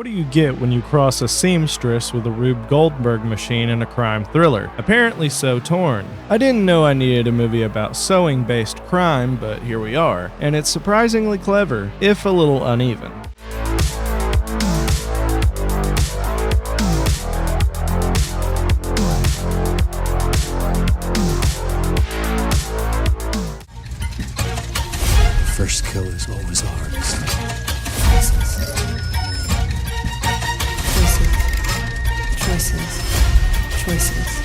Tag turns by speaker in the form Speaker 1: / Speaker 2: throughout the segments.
Speaker 1: What do you get when you cross a seamstress with a Rube Goldberg machine in a crime thriller? Apparently so torn. I didn't know I needed a movie about sewing-based crime, but here we are. And it's surprisingly clever, if a little uneven.
Speaker 2: First kill is always the hardest.
Speaker 3: Choices.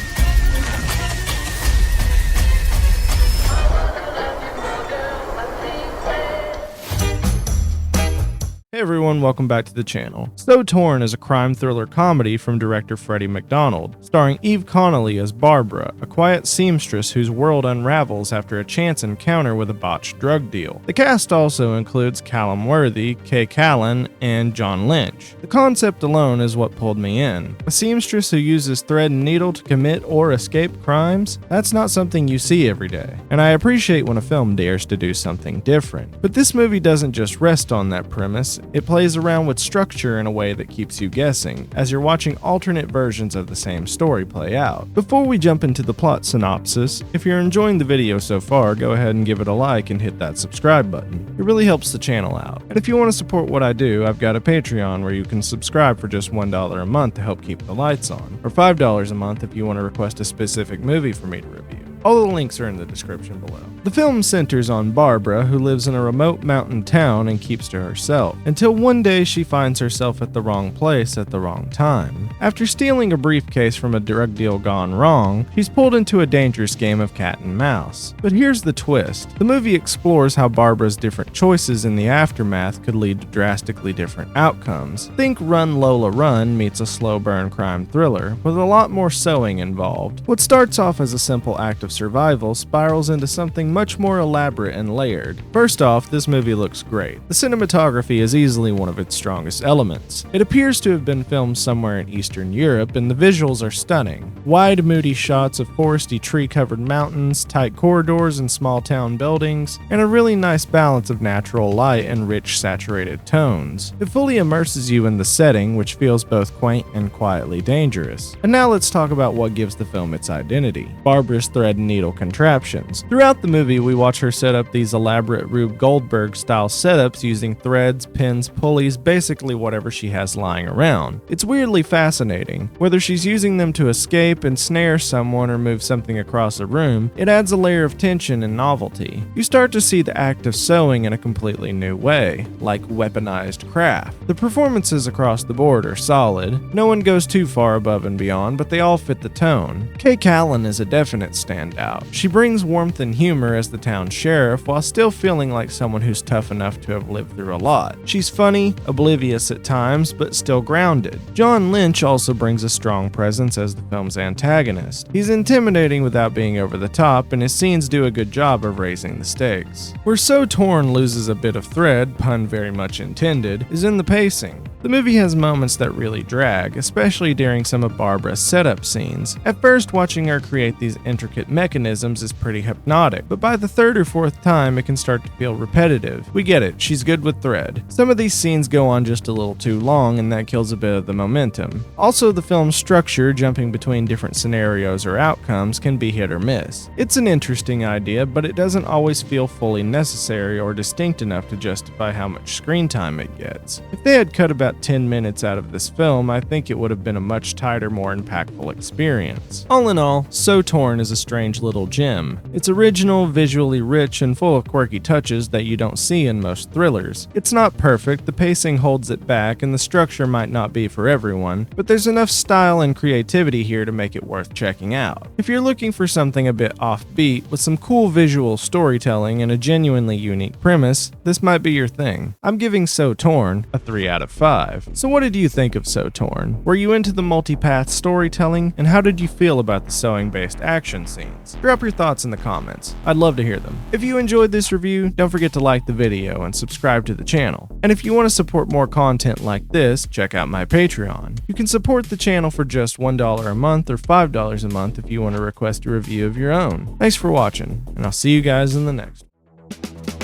Speaker 1: Hey everyone, welcome back to the channel. So Torn is a crime thriller comedy from director Freddy Macdonald, starring Eve Connolly as Barbara, a quiet seamstress whose world unravels after a chance encounter with a botched drug deal. The cast also includes Callum Worthy, K Callan, and John Lynch. The concept alone is what pulled me in. A seamstress who uses thread and needle to commit or escape crimes? That's not something you see every day, and I appreciate when a film dares to do something different. But this movie doesn't just rest on that premise. It plays around with structure in a way that keeps you guessing, as you're watching alternate versions of the same story play out. Before we jump into the plot synopsis, if you're enjoying the video so far, go ahead and give it a like and hit that subscribe button. It really helps the channel out. And if you want to support what I do, I've got a Patreon where you can subscribe for just $1 a month to help keep the lights on, or $5 a month if you want to request a specific movie for me to review. All the links are in the description below. The film centers on Barbara, who lives in a remote mountain town and keeps to herself, until one day she finds herself at the wrong place at the wrong time. After stealing a briefcase from a drug deal gone wrong, she's pulled into a dangerous game of cat and mouse. But here's the twist. The movie explores how Barbara's different choices in the aftermath could lead to drastically different outcomes. Think Run Lola Run meets a slow burn crime thriller, with a lot more sewing involved. What starts off as a simple act of survival spirals into something much more elaborate and layered. First off, this movie looks great. The cinematography is easily one of its strongest elements. It appears to have been filmed somewhere in Eastern Europe, and the visuals are stunning. Wide, moody shots of foresty, tree-covered mountains, tight corridors and small-town buildings, and a really nice balance of natural light and rich, saturated tones. It fully immerses you in the setting, which feels both quaint and quietly dangerous. And now let's talk about what gives the film its identity: Barbara's thread and needle contraptions. Throughout the movie, we watch her set up these elaborate Rube Goldberg-style setups using threads, pins, pulleys, basically whatever she has lying around. It's weirdly fascinating. Whether she's using them to escape, ensnare someone, or move something across a room, it adds a layer of tension and novelty. You start to see the act of sewing in a completely new way, like weaponized craft. The performances across the board are solid. No one goes too far above and beyond, but they all fit the tone. K Callan is a definite standout. She brings warmth and humor as the town sheriff while still feeling like someone who's tough enough to have lived through a lot. She's funny, oblivious at times, but still grounded. John Lynch also brings a strong presence as the film's antagonist. He's intimidating without being over the top, and his scenes do a good job of raising the stakes. Where So Torn loses a bit of thread, pun very much intended, is in the pacing. The movie has moments that really drag, especially during some of Barbara's setup scenes. At first, watching her create these intricate mechanisms is pretty hypnotic, but by the third or fourth time, it can start to feel repetitive. We get it, she's good with thread. Some of these scenes go on just a little too long, and that kills a bit of the momentum. Also, the film's structure, jumping between different scenarios or outcomes, can be hit or miss. It's an interesting idea, but it doesn't always feel fully necessary or distinct enough to justify how much screen time it gets. If they had cut about 10 minutes out of this film, I think it would have been a much tighter, more impactful experience. All in all, So Torn is a strange little gem. It's original, visually rich, and full of quirky touches that you don't see in most thrillers. It's not perfect, the pacing holds it back, and the structure might not be for everyone, but there's enough style and creativity here to make it worth checking out. If you're looking for something a bit offbeat, with some cool visual storytelling and a genuinely unique premise, this might be your thing. I'm giving So Torn a 3 out of 5. So what did you think of So Torn? Were you into the multi-path storytelling, and how did you feel about the sewing-based action scenes? Drop your thoughts in the comments. I'd love to hear them. If you enjoyed this review, don't forget to like the video and subscribe to the channel. And if you want to support more content like this, check out my Patreon. You can support the channel for just $1 a month or $5 a month if you want to request a review of your own. Thanks for watching, and I'll see you guys in the next one.